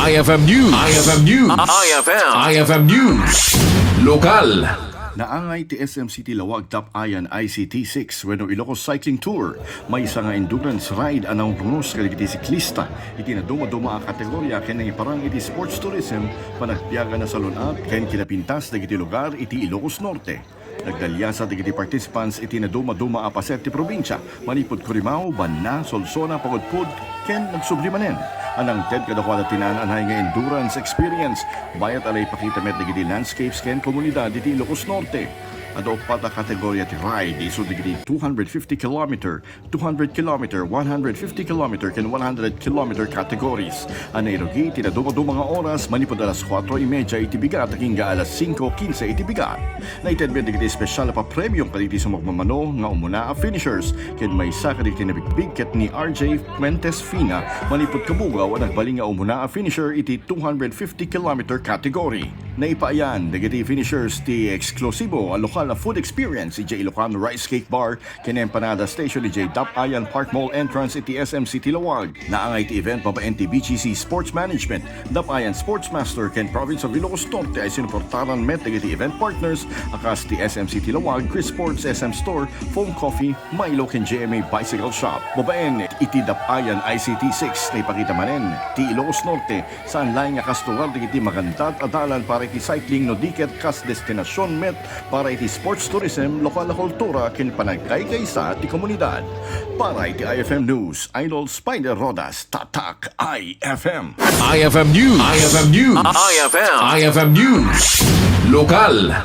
IFM News. IFM News. IFM News. Lokal. Naangay ti SM City Lawag Top Ayan ICT6 wenno Ilocos Cycling Tour. May isa nga endurance ride anang runos kaligiti siklista. Iti na duma-duma a kategorya ken iparang iti sports tourism panagbiyaga na sa lunat ken kinapintas dagiti lugar iti Ilocos Norte. Nagdalyasa dagiti participants iti na duma-duma a paset ti probinsya. Manipod Corimao, Banna, Solsona, Pagudpud ken nagsublimanen. Anang TED kadakwada tinan anay nga endurance experience bayat alay pakita met dagiti landscapes ken komunidad iti Ilocos Norte. Ado pata kategorya ti ride iso dagiti 250 km, 200 km, 150 km ken 100 km categories. Anay rogi ti na duma-duma nga oras manipod alas 4:30 iti bigat aking ga alas 5:15 iti bigat. Naited met dagiti espesyal pa premyong kaliti sa magmamano nga umuna a finishers ken may sa kadagiti nabigbig ket ni RJ Fuentes Fina manipod kabugaw ang nagbaling nga umuna a finisher iti 250 km category. Naipaayan dagiti finishers ti eksklusibo a lokal na food experience iti Ilocano Rice Cake Bar ken Empanada Station iti Dap Ayan Park Mall entrance iti SM City Lawag. Naangay ti event babaen ti BGC Sports Management, Dap Ayan Sportsmaster ken Province of Ilocos Norte ay sinuportaran met dagiti event partners akas ti SM City Lawag, Chris Sports SM Store, Foam Coffee, Milo ken GMA Bicycle Shop. Babaen iti Dap Ayan ICT6 na ipakita manen ti Ilocos Norte saan laing nga kastural dagiti magandat adalan para iti cycling no diket kas destinasyon met para iti sports tourism, lokal na kultura ken panagkaykaysa ti komunidad. Para iti IFM News, Idol Spider Rodas, Tatak IFM. IFM News. IFM News. IFM News. Lokal.